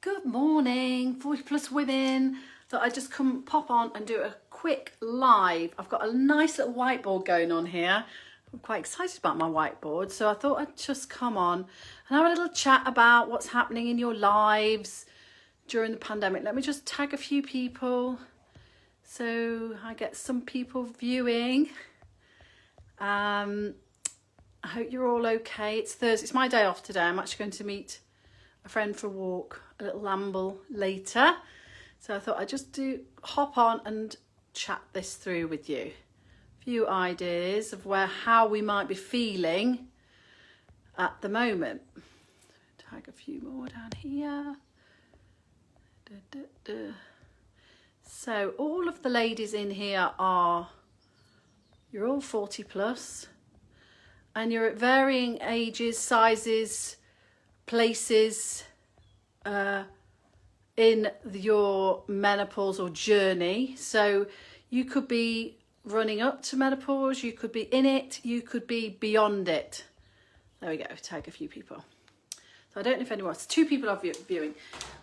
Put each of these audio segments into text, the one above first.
Good morning, 40 plus women. So I just come pop on and do a quick live. I've got a nice little whiteboard going on here. I'm quite excited about my whiteboard. So I thought I'd just come on and have a little chat about what's happening in your lives during the pandemic. Let me just tag a few people so I get some people viewing. I hope you're all okay. It's Thursday. It's my day off today. I'm actually going to meet a friend for a walk, a little amble later. So I thought I'd just hop on and chat this through with you. A few ideas of how we might be feeling at the moment. Tag a few more down here. So all of the ladies in here you're all 40 plus and you're at varying ages, sizes, places in your menopausal journey. So you could be running up to menopause, you could be in it, you could be beyond it. There we go, tag a few people. So I don't know if anyone else, 2 people are viewing.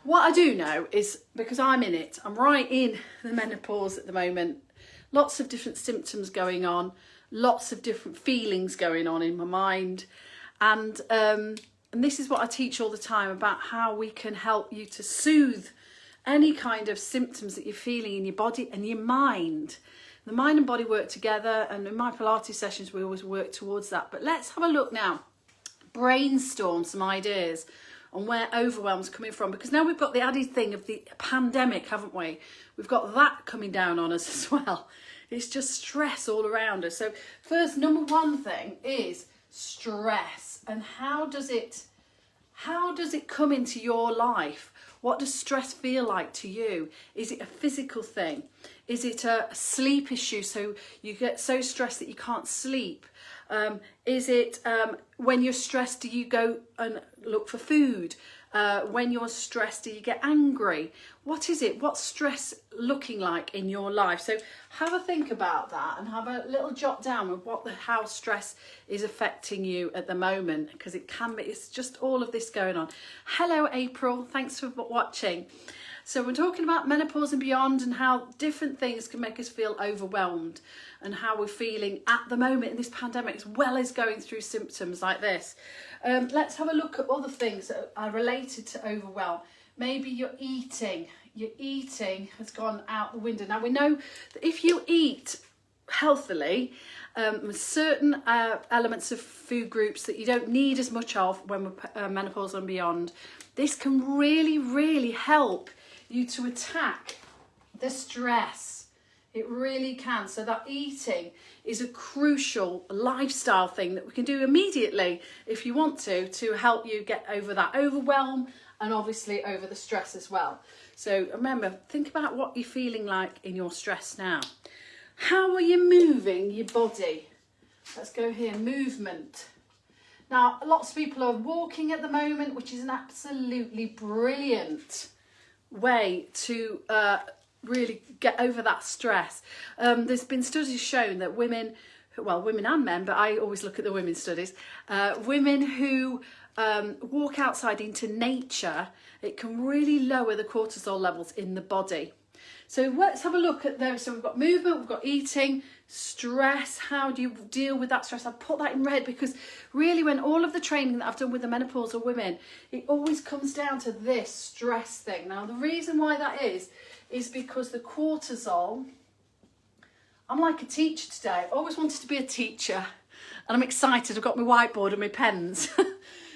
What I do know is, because I'm in it, I'm right in the menopause at the moment, lots of different symptoms going on, lots of different feelings going on in my mind. And this is what I teach all the time about how we can help you to soothe any kind of symptoms that you're feeling in your body and your mind. The mind and body work together, and in my Pilates sessions we always work towards that. But let's have a look now, brainstorm some ideas on where overwhelm's coming from, because now we've got the added thing of the pandemic, haven't we? We've got that coming down on us as well. It's just stress all around us. So first, number one thing is stress. And how does it come into your life? What does stress feel like to you? Is it a physical thing? Is it a sleep issue? So you get so stressed that you can't sleep. Is it when you're stressed, do you go and look for food? When you're stressed, do you get angry? What is it? What's stress looking like in your life? So have a think about that and have a little jot down of how stress is affecting you at the moment, because it's just all of this going on. Hello, April. Thanks for watching. So we're talking about menopause and beyond, and how different things can make us feel overwhelmed, and how we're feeling at the moment in this pandemic, as well as going through symptoms like this. Let's have a look at other things that are related to overwhelm. Maybe your eating has gone out the window. Now we know that if you eat healthily, certain elements of food groups that you don't need as much of when we're menopause and beyond, this can really, really help you to attack the stress. It really can. So that eating is a crucial lifestyle thing that we can do immediately if you want to help you get over that overwhelm and obviously over the stress as well. So remember, think about what you're feeling like in your stress now. How are you moving your body? Let's go here, movement. Now, lots of people are walking at the moment, which is an absolutely brilliant way to really get over that stress. There's been studies shown that women and men, but I always look at the women's studies, women who walk outside into nature, it can really lower the cortisol levels in the body. So let's have a look at those. So we've got movement, we've got eating, stress. How do you deal with that stress? I've put that in red because really, when all of the training that I've done with the menopausal women, it always comes down to this stress thing. Now, the reason why that is because the cortisol, I'm like a teacher today. I've always wanted to be a teacher, and I'm excited. I've got my whiteboard and my pens.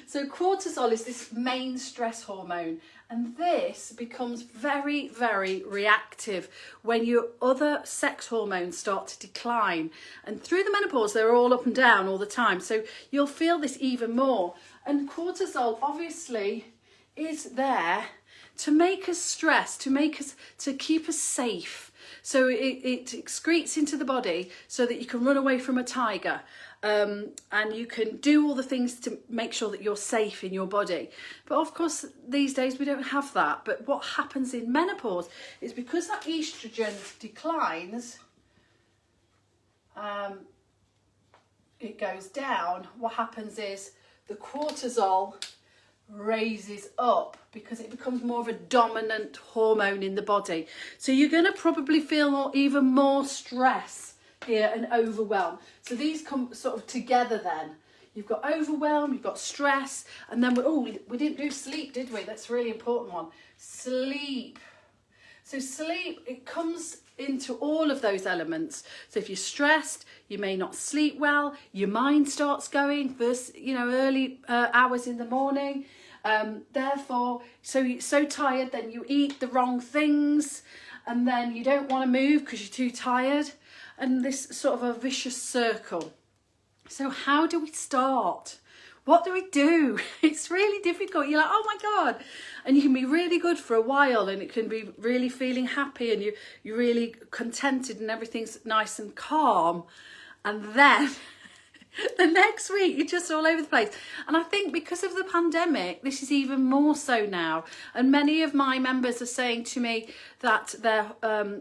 So cortisol is this main stress hormone, and this becomes very, very reactive when your other sex hormones start to decline. And through the menopause, they're all up and down all the time. So you'll feel this even more. And cortisol obviously is there to make us stress, to keep us safe. So it excretes into the body so that you can run away from a tiger. And you can do all the things to make sure that you're safe in your body. But of course, these days we don't have that. But what happens in menopause is because that estrogen declines, it goes down. What happens is the cortisol raises up because it becomes more of a dominant hormone in the body. So you're going to probably feel even more stress here and overwhelm. So these come sort of together then. You've got overwhelm, you've got stress, and then we didn't do sleep, did we? That's a really important one. Sleep. So sleep, it comes into all of those elements. So if you're stressed, you may not sleep well, your mind starts going first, early hours in the morning. Therefore, so you're so tired, then you eat the wrong things, and then you don't want to move because you're too tired, and this sort of a vicious circle. So how do we start? What do we do? It's really difficult. You're like, oh my God. And you can be really good for a while, and it can be really feeling happy, and you're really contented and everything's nice and calm. And then the next week you're just all over the place. And I think because of the pandemic, this is even more so now. And many of my members are saying to me that their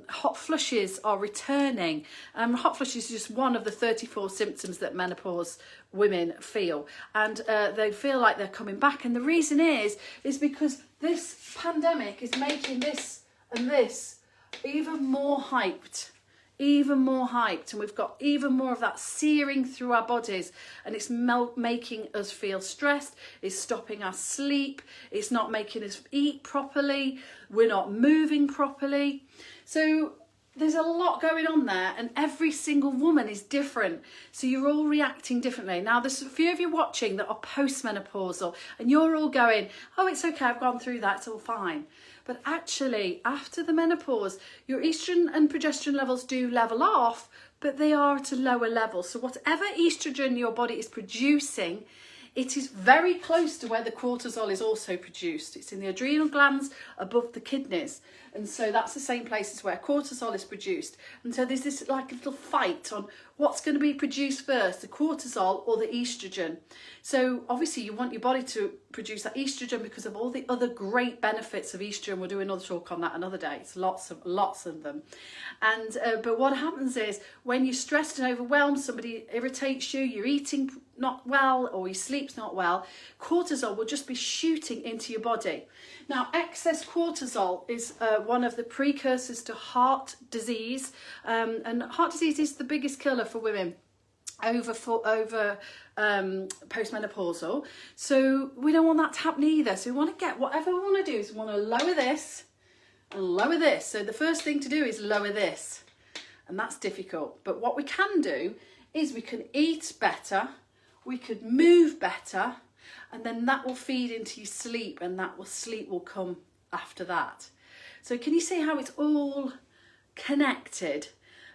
hot flushes are returning. Hot flushes is just one of the 34 symptoms that menopause women feel, and they feel like they're coming back. And the reason is because this pandemic is making this and this even more hyped, and we've got even more of that searing through our bodies, and it's making us feel stressed, it's stopping our sleep, it's not making us eat properly, we're not moving properly. So there's a lot going on there, and every single woman is different. So you're all reacting differently. Now, there's a few of you watching that are postmenopausal, and you're all going, oh, it's okay, I've gone through that, it's all fine. But actually, after the menopause, your estrogen and progesterone levels do level off, but they are at a lower level. So whatever estrogen your body is producing, it is very close to where the cortisol is also produced. It's in the adrenal glands above the kidneys. And so that's the same places where cortisol is produced. And so there's this like a little fight on what's going to be produced first, the cortisol or the estrogen. So obviously you want your body to produce that estrogen because of all the other great benefits of estrogen. We'll do another talk on that another day. It's lots of them. And but what happens is when you're stressed and overwhelmed, somebody irritates you, you're eating not well, or your sleep's not well, cortisol will just be shooting into your body. Now, excess cortisol is one of the precursors to heart disease, and heart disease is the biggest killer for women over postmenopausal. So we don't want that to happen either. So we want to get, whatever we want to do is we want to lower this and lower this. So the first thing to do is lower this, and that's difficult. But what we can do is we can eat better, we could move better, and then that will feed into your sleep, and sleep will come after that. So can you see how it's all connected?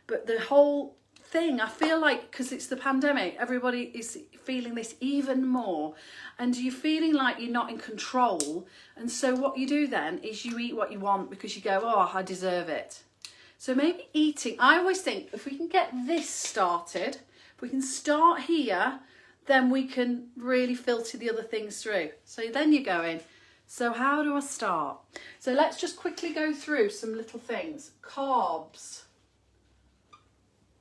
But the whole thing, I feel like, because it's the pandemic, everybody is feeling this even more, and you're feeling like you're not in control. And so what you do then is you eat what you want because you go, oh, I deserve it. So maybe eating, I always think if we can get this started, if we can start here, then we can really filter the other things through. So then you're going, so how do I start? So let's just quickly go through some little things. Carbs.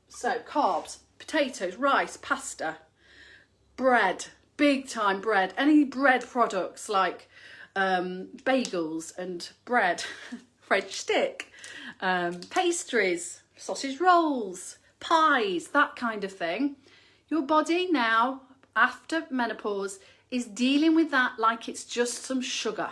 So carbs, potatoes, rice, pasta, bread, big time bread. Any bread products like bagels and bread, French stick, pastries, sausage rolls, pies, that kind of thing. Your body now, after menopause, is dealing with that like it's just some sugar.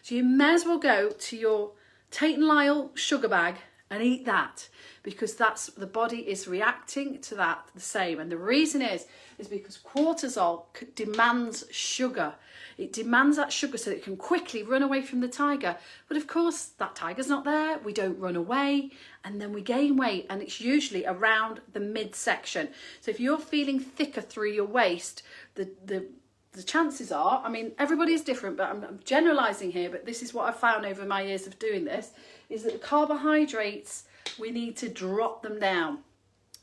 So you may as well go to your Tate and Lyle sugar bag and eat that, because that's, the body is reacting to that the same. And the reason is because cortisol demands sugar. It demands that sugar so that it can quickly run away from the tiger. But of course, that tiger's not there. We don't run away, and then we gain weight, and it's usually around the midsection. So if you're feeling thicker through your waist, the chances are, I mean, everybody is different, but I'm generalising here, but this is what I've found over my years of doing this, is that the carbohydrates, we need to drop them down.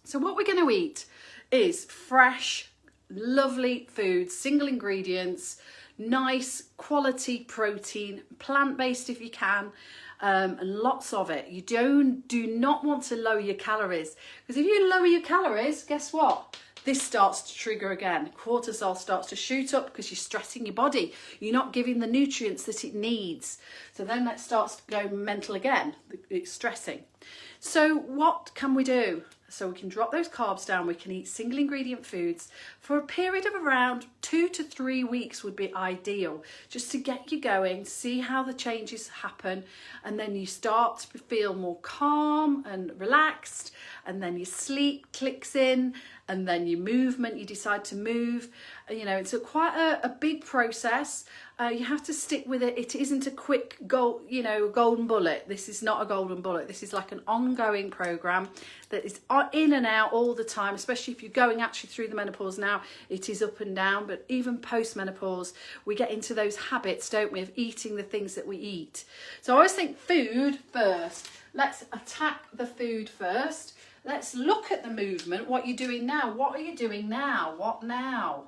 So what we're going to eat is fresh, lovely food, single ingredients, nice quality protein, plant-based if you can, and lots of it. You do not want to lower your calories, because if you lower your calories, guess what? this starts to trigger again. Cortisol starts to shoot up because you're stressing your body. You're not giving the nutrients that it needs. So then that starts to go mental again. It's stressing. So what can we do? So we can drop those carbs down. We can eat single ingredient foods for a period of around 2 to 3 weeks would be ideal, just to get you going, see how the changes happen, and then you start to feel more calm and relaxed, and then your sleep clicks in, and then your movement, you decide to move. You know, it's quite a big process. You have to stick with it. It isn't a quick golden bullet. This is not a golden bullet. This is like an ongoing program that is in and out all the time, especially if you're going actually through the menopause now. It is up and down, but even post-menopause, we get into those habits, don't we, of eating the things that we eat. So I always think food first. Let's attack the food first. Let's look at the movement, what you're doing now. What are you doing now? What now?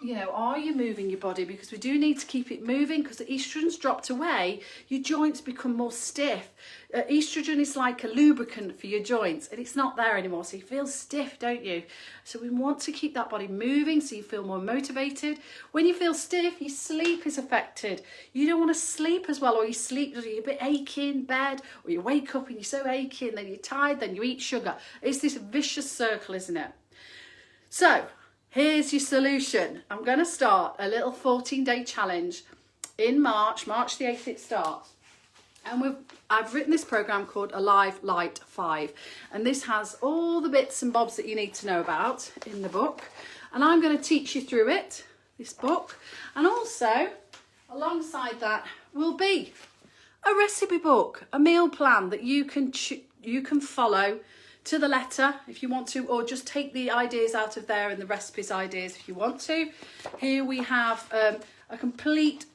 You know, are you moving your body? Because we do need to keep it moving, because the estrogen's dropped away, your joints become more stiff. Estrogen is like a lubricant for your joints, and it's not there anymore, so you feel stiff, don't you? So we want to keep that body moving so you feel more motivated. When you feel stiff, your sleep is affected. You don't want to sleep as well, or you sleep, you're a bit achy in bed, or you wake up and you're so achy, and then you're tired, then you eat sugar. It's this vicious circle, isn't it? So here's your solution. I'm going to start a little 14-day challenge in March the 8th it starts. And I've written this program called Alive Light 5. And this has all the bits and bobs that you need to know about in the book. And I'm going to teach you through it, this book. And also, alongside that will be a recipe book, a meal plan that you can follow to the letter if you want to, or just take the ideas out of there and the recipes ideas if you want to. Here we have a complete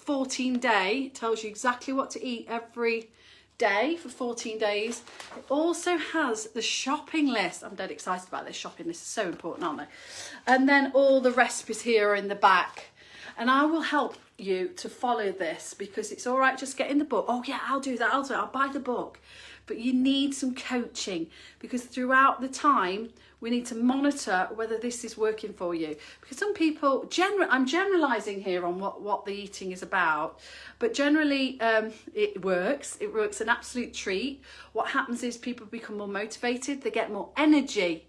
14-day, tells you exactly what to eat every day for 14 days. It also has the shopping list. I'm dead excited about this shopping list. It's so important, aren't they? And then all the recipes here are in the back. And I will help you to follow this, because it's all right just getting the book. Oh yeah, I'll do that. I'll buy the book. But you need some coaching, because throughout the time we need to monitor whether this is working for you. Because some people, I'm generalising here on what the eating is about, but generally it works. It works an absolute treat. What happens is people become more motivated, they get more energy.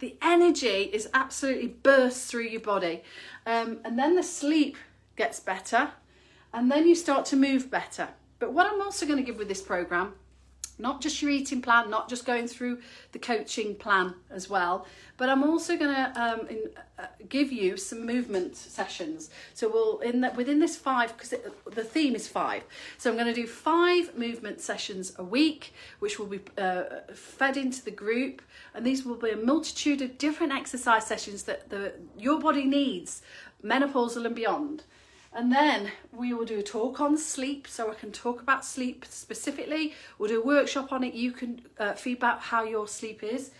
The energy is absolutely bursts through your body. And then the sleep gets better, and then you start to move better. But what I'm also going to give with this program, not just your eating plan, not just going through the coaching plan as well, but I'm also going to give you some movement sessions. So within this 5, because the theme is 5. So I'm going to do 5 movement sessions a week, which will be fed into the group. And these will be a multitude of different exercise sessions that your body needs, menopausal and beyond. And then we will do a talk on sleep, so I can talk about sleep specifically. We'll do a workshop on it. You can feedback how your sleep is.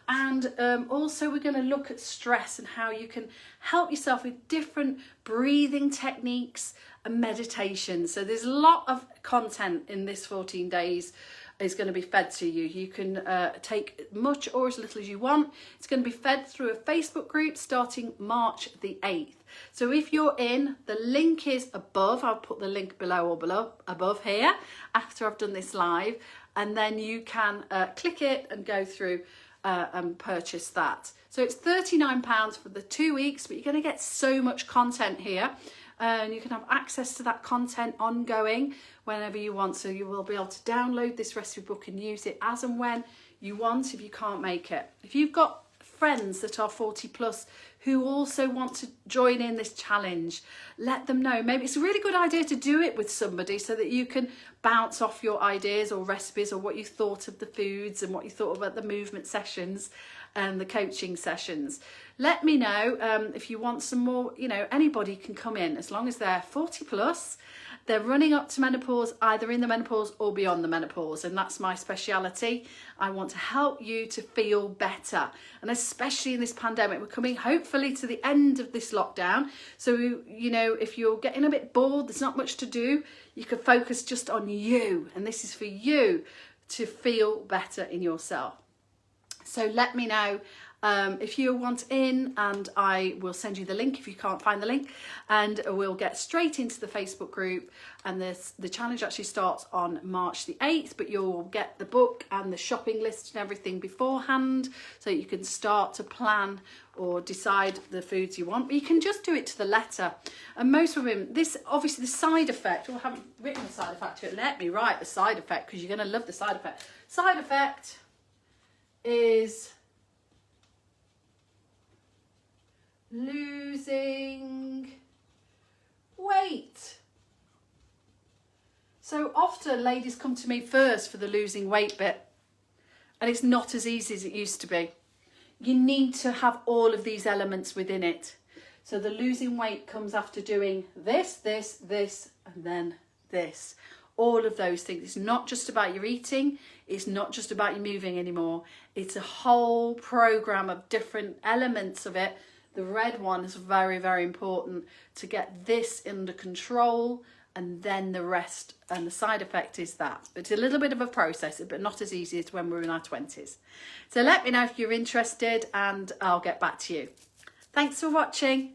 And also we're going to look at stress and how you can help yourself with different breathing techniques and meditation. So there's a lot of content in this 14 days is going to be fed to you. You can take much or as little as you want. It's going to be fed through a Facebook group starting March the 8th. So if you're in, the link is above. I'll put the link below or above here after I've done this live, and then you can click it and go through and purchase that. So it's £39 for the 2 weeks, but you're going to get so much content here. And you can have access to that content ongoing whenever you want. So you will be able to download this recipe book and use it as and when you want if you can't make it. If you've got friends that are 40 plus who also want to join in this challenge, let them know. Maybe it's a really good idea to do it with somebody so that you can bounce off your ideas or recipes or what you thought of the foods and what you thought about the movement sessions and the coaching sessions. Let me know if you want some more. Anybody can come in as long as they're 40 plus. They're running up to menopause, either in the menopause or beyond the menopause, and that's my speciality. I want to help you to feel better, and especially in this pandemic, we're coming hopefully to the end of this lockdown. So, if you're getting a bit bored, there's not much to do, you can focus just on you, and this is for you to feel better in yourself. So let me know if you want in, and I will send you the link if you can't find the link, and we'll get straight into the Facebook group. And the challenge actually starts on March the 8th, but you'll get the book and the shopping list and everything beforehand, so you can start to plan or decide the foods you want. But you can just do it to the letter. And most women, this obviously the side effect, I haven't written the side effect to it. Let me write the side effect, because you're going to love the side effect. Side effect is losing weight. So often ladies come to me first for the losing weight bit, and it's not as easy as it used to be. You need to have all of these elements within it. So the losing weight comes after doing this, this, this, and then this. All of those things. It's not just about your eating. It's not just about you moving anymore. It's a whole program of different elements of it. The red one is very, very important to get this under control, and then the rest, and the side effect is that. But it's a little bit of a process, but not as easy as when we're in our 20s. So let me know if you're interested, and I'll get back to you. Thanks for watching.